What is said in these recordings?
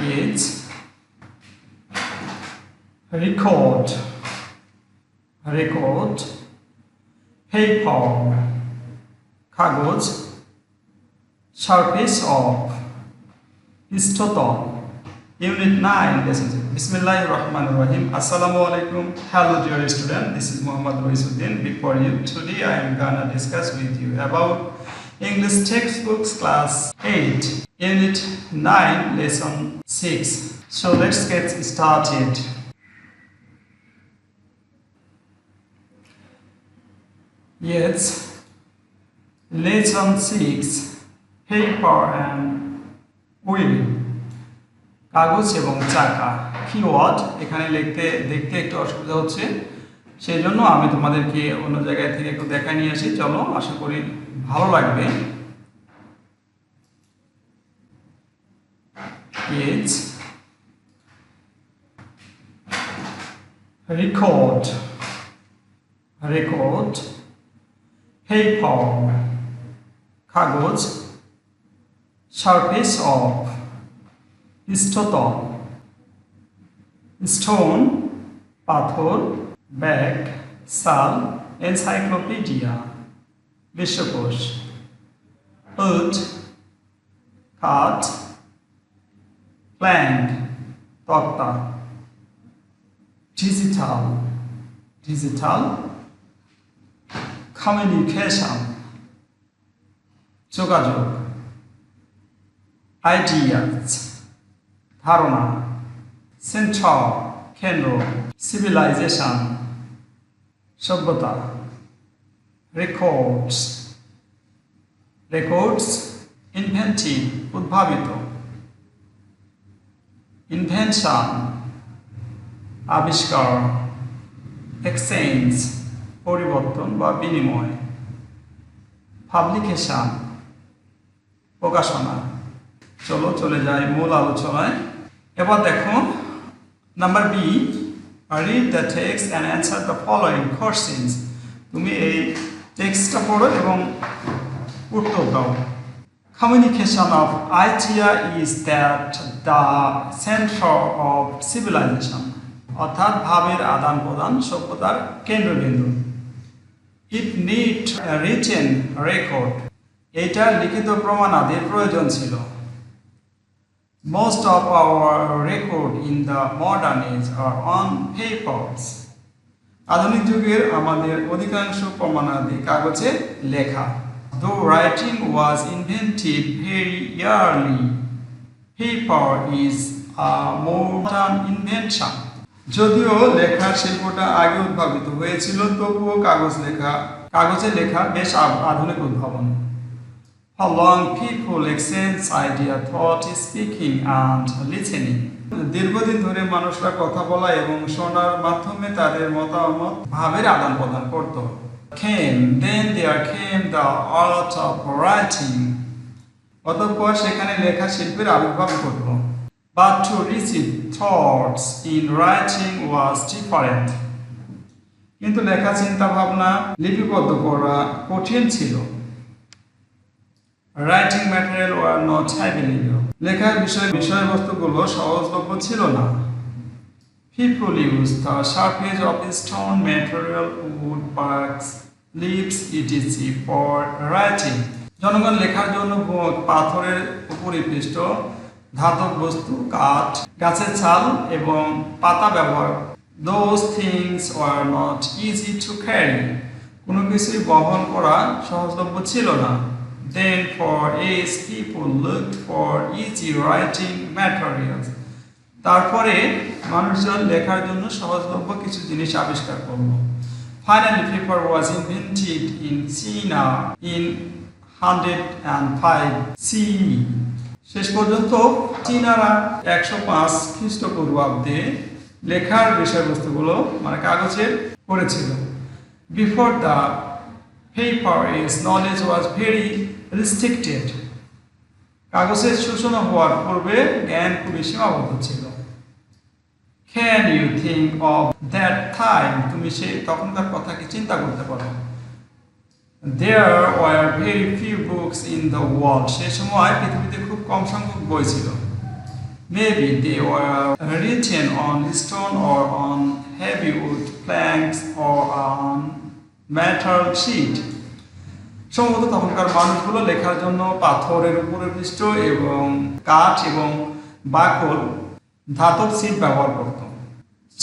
is record, paper, কাগজ, surface of, stoton. Unit 9 lesson. Bismillahirrahmanirrahim. Assalamu alaikum. Hello dear student. This is Muhammad Roisuddin. Before you today I am gonna discuss with you about English textbooks class 8 unit 9 lesson 6. So let's get started. Yes, lesson 6 paper and wheel. কাগজ এবং চাকা keyword এখানে দেখতে একটু অসুবিধা হচ্ছে, সেই জন্য আমি তোমাদেরকে অন্য জায়গায় থেকে একটু দেখা নিয়ে আসি। চলো, আশা করি ভালো লাগবে। It's record, paper, কাগজ, surface of, stoton, stone, পাথর, bag, সাল, encyclopedia, বিশ্বকোষ, wood, কাঠ, plank, তক্তা, digital, communication, যোগাযোগ, ideas, ধারণা, সেন্ট্রাল, কেন্দ্র, সিভিলাইজেশন, সভ্যতা, রেকর্ডস, ইনভেন্টিভ, উদ্ভাবিত, ইনভেনশন, আবিষ্কার, এক্সচেঞ্জ, পরিবর্তন বা বিনিময়, পাবলিকেশন, প্রকাশনা। চলে যাই মূল আলোচনায়। এবার দেখো number B, read the text and answer the following questions. তুমি এই টেক্সটটা পড়ো এবং উত্তর দাও। Communication of idea is that the centre of civilisation, অর্থাৎ ভাবের আদান প্রদান সভ্যতার কেন্দ্রবিন্দু। ইট নিড রিটেন রেকর্ড, এইটার লিখিত প্রমাণাদির প্রয়োজন ছিল। Most of our record in the modern age are on papers. আধুনিক যুগের আমাদের অধিকাংশ প্রমাণাদি কাগজে লেখা। Though writing was invented very early, paper is a modern invention. যদিও লেখার শিল্পটা আগে উদ্ভাবিত হয়েছিল, তবুও কাগজে লেখা বেশ আধুনিক উদ্ভাবন। How long people exchange idea, thought, speaking and listening. দীর্ঘদিন ধরে মানুষরা কথা বলা এবং শোনার মাধ্যমে তাদের মতামত ভাবের আদান প্রদান করত। Then there came the art of writing. অতঃপর সেখানে লেখা শিল্পের আবির্ভাব ঘটল। But to receive thoughts in writing was different. কিন্তু লেখা চিন্তা ভাবনা লিপিবদ্ধ করা কঠিন ছিল। Writing material were not available. লেখার বিষয়বস্তুগুলো সহজলভ্য ছিল না। People used the surface of stone material, wood, bark, leaves, etc. for writing. জনগণ লেখার জন্য পাথরের উপরিপৃষ্ঠ, ধাতব বস্তু, কাঠ, গাছের ছাল এবং পাতা ব্যবহার। Those things were not easy to carry. কোনো কিছুই বহন করা সহজলভ্য ছিল না। Then for age people looked for easy writing materials. তারপরে মানুষজন লেখার জন্য সহজলভ্য কিছু জিনিস আবিষ্কার করল। Finally paper was invented in China in 105 CE. শেষ পর্যন্ত চীনারা 105 খ্রিস্টপূর্বাব্দে লেখার বিষয়বস্তুগুলো মানে কাগজে করেছিল। Before the paper age knowledge was very restricted. কাগজের সূচনা হওয়ার পূর্বে জ্ঞান খুবই সীমাবদ্ধ ছিল। Can you think of that time? তুমি সেই তখনকার কথা কি চিন্তা করতে পারো? There were very few books in the world. সেই সময় পৃথিবীতে খুব কম সংখ্যক বই ছিল। Maybe they were written on stone or on heavy wood planks or on metal sheet. সম্ভবত তখনকার মানুষগুলো লেখার জন্য পাথরের উপরে পৃষ্ঠ এবং কাঠ এবং বাকল ধাতব শীট ব্যবহার করত।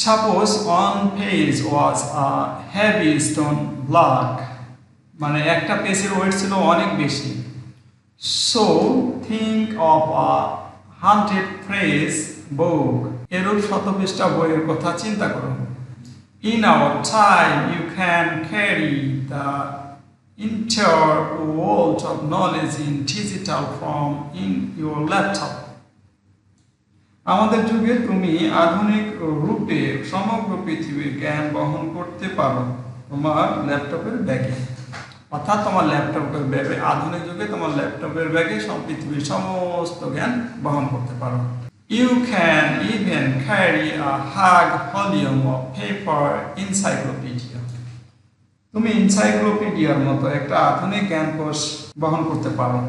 Suppose one page was a heavy stone block, মানে একটা পেজের ওয়েট ছিল অনেক বেশি। So think of a 100-page book, এরূপ 100 পৃষ্ঠা বইয়ের কথা চিন্তা করো। In our time you can carry the entire world of knowledge in digital form in your laptop. আমাদের যুগে তুমি আধুনিক রূপে সমগ্র পৃথিবীর জ্ঞান বহন করতে পারো তোমার ল্যাপটপের ব্যাগে। অর্থাৎ তোমার ল্যাপটপের ব্যাগে, আধুনিক যুগে তোমার ল্যাপটপের ব্যাগে পৃথিবীর সমস্ত জ্ঞান বহন করতে পারো। You can even carry a hard volume of paper encyclopedia. তুমি এনসাইক্লোপিডিয়ার মতো একটা আধুনিক জ্ঞানকোষ বহন করতে পারো।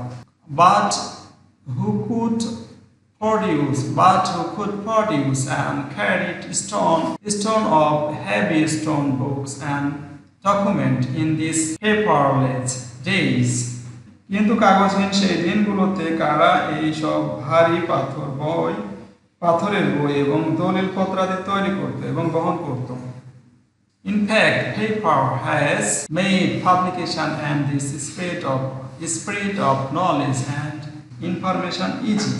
But who could produce and carry stone of heavy stone books and document in these paperless days? কিন্তু কাগজহীন সেই দিনগুলোতে কারা এই সব ভারী পাথরের বই এবং দলিল পত্রাদি তৈরি করত এবং বহন করত। In fact, paper has made publication and this spread of knowledge and information easy.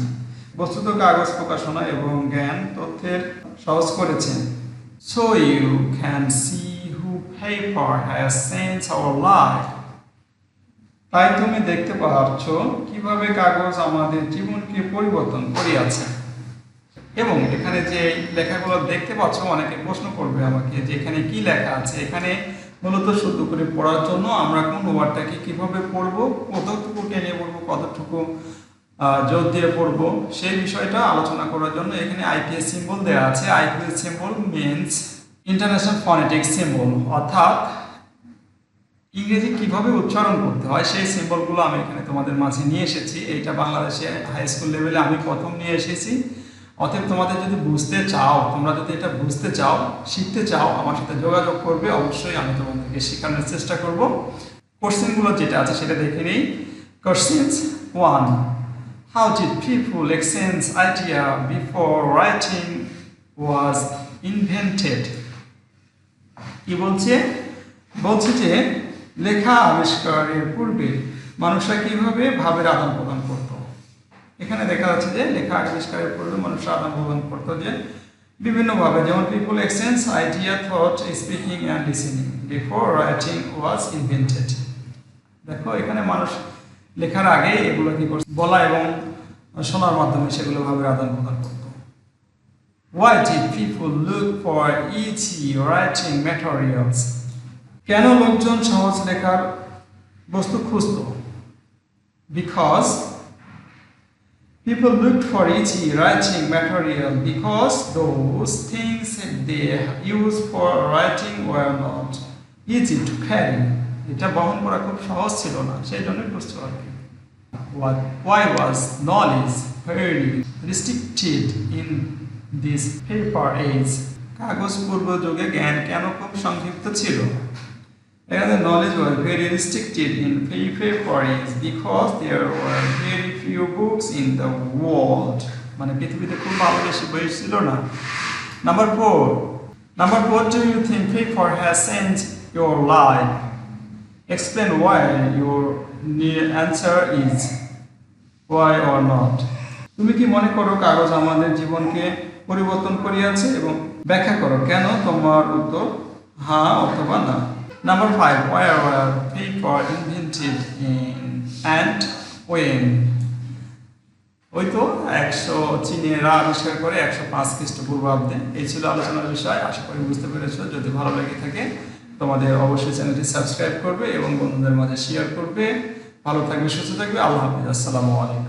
বস্তুত কাগজ প্রকাশনা এবং জ্ঞান তথ্যের সহজ করেছেন। So you can see who paper has changed our life. তাই তুমি দেখতে পাচ্ছ কিভাবে কাগজ আমাদের জীবনকে পরিবর্তন করিয়াছে। এবং এখানে যে লেখাগুলো দেখতে পাচ্ছ, অনেকে প্রশ্ন করবে আমাকে যে এখানে কি লেখা আছে। এখানে মূলত শুদ্ধ করে পড়ার জন্য আমরা কোন ওয়ার্ডটাকে কিভাবে পড়বো, কতটুকু টেনে পড়বো, কতটুকু জোর দিয়ে পড়বো, সেই বিষয়টা আলোচনা করার জন্য এখানে আইপিএস সিম্বল দেওয়া আছে। IPS symbol means international phonetic symbol, অর্থাৎ ইংরেজি কিভাবে উচ্চারণ করতে হয় সেই সিম্বলগুলো আমি এখানে তোমাদের মাঝে নিয়ে এসেছি। এইটা বাংলাদেশে হাই স্কুল লেভেলে আমি প্রথম নিয়ে এসেছি। অতএব তোমাদের যদি বুঝতে চাও, তোমরা যদি এটা বুঝতে চাও, শিখতে চাও, আমার সাথে যোগাযোগ করবে, অবশ্যই আমি তোমাদেরকে শেখানোর চেষ্টা করব। কোশ্চেনগুলো যেটা আছে সেটা দেখে নিই। Question 1, how did people exchange idea before writing was invented? কি বলছে যে লেখা আবিষ্কারের পূর্বে মানুষরা কিভাবে ভাবের আদান প্রদান করত। এখানে দেখা যাচ্ছে যে লেখা আবিষ্কারের পূর্বে মানুষরা আদান প্রদান করতো যে বিভিন্নভাবে, যেমন people exchange idea, thought, speaking and listening before writing was invented. দেখো এখানে মানুষ লেখার আগে এগুলো কি করছে, বলা এবং শোনার মাধ্যমে সেগুলো ভাবের আদান প্রদান করত। Why did people look for easy writing materials? কেন লোকজন সহজ লেখার বস্তু খুঁজত? Because people looked for easy writing material because those things they used for writing were not easy to carry. এটা বহন করা খুব সহজ ছিল না, সেই জন্য খুঁজত আর কি। Why was knowledge very restricted in this paper age? কাগজ পূর্ব যুগে জ্ঞান কেন খুব সংক্ষিপ্ত ছিল? এখানে knowledge was very restricted in paper age because there were very few books in the world. মানে পৃথিবীতে খুব ভালো বেশি বই ছিল না। Number 4, do you think paper has changed your life? Explain why. Your answer is why or not. তুমি কি মনে করো কাগজ আমাদের জীবনকে পরিবর্তন করিয়াছে, এবং ব্যাখ্যা করো কেন। তোমার উত্তর হ্যাঁ অথবা না। Number 5, why were paper invented and when? ওই তো 100 চীনেরা আবিষ্কার করে 105 খ্রিস্টপূর্বাব্দে। এই ছিল আলোচনার বিষয়। আশা করি বুঝতে পেরেছো। যদি ভালো লেগে থাকে তোমাদের অবশ্যই চ্যানেলটি সাবস্ক্রাইব করবে এবং বন্ধুদের মাঝে শেয়ার করবে। ভালো থাকবে, সুস্থ থাকবে। আল্লাহ হাফেজ। আসসালামু আলাইকুম।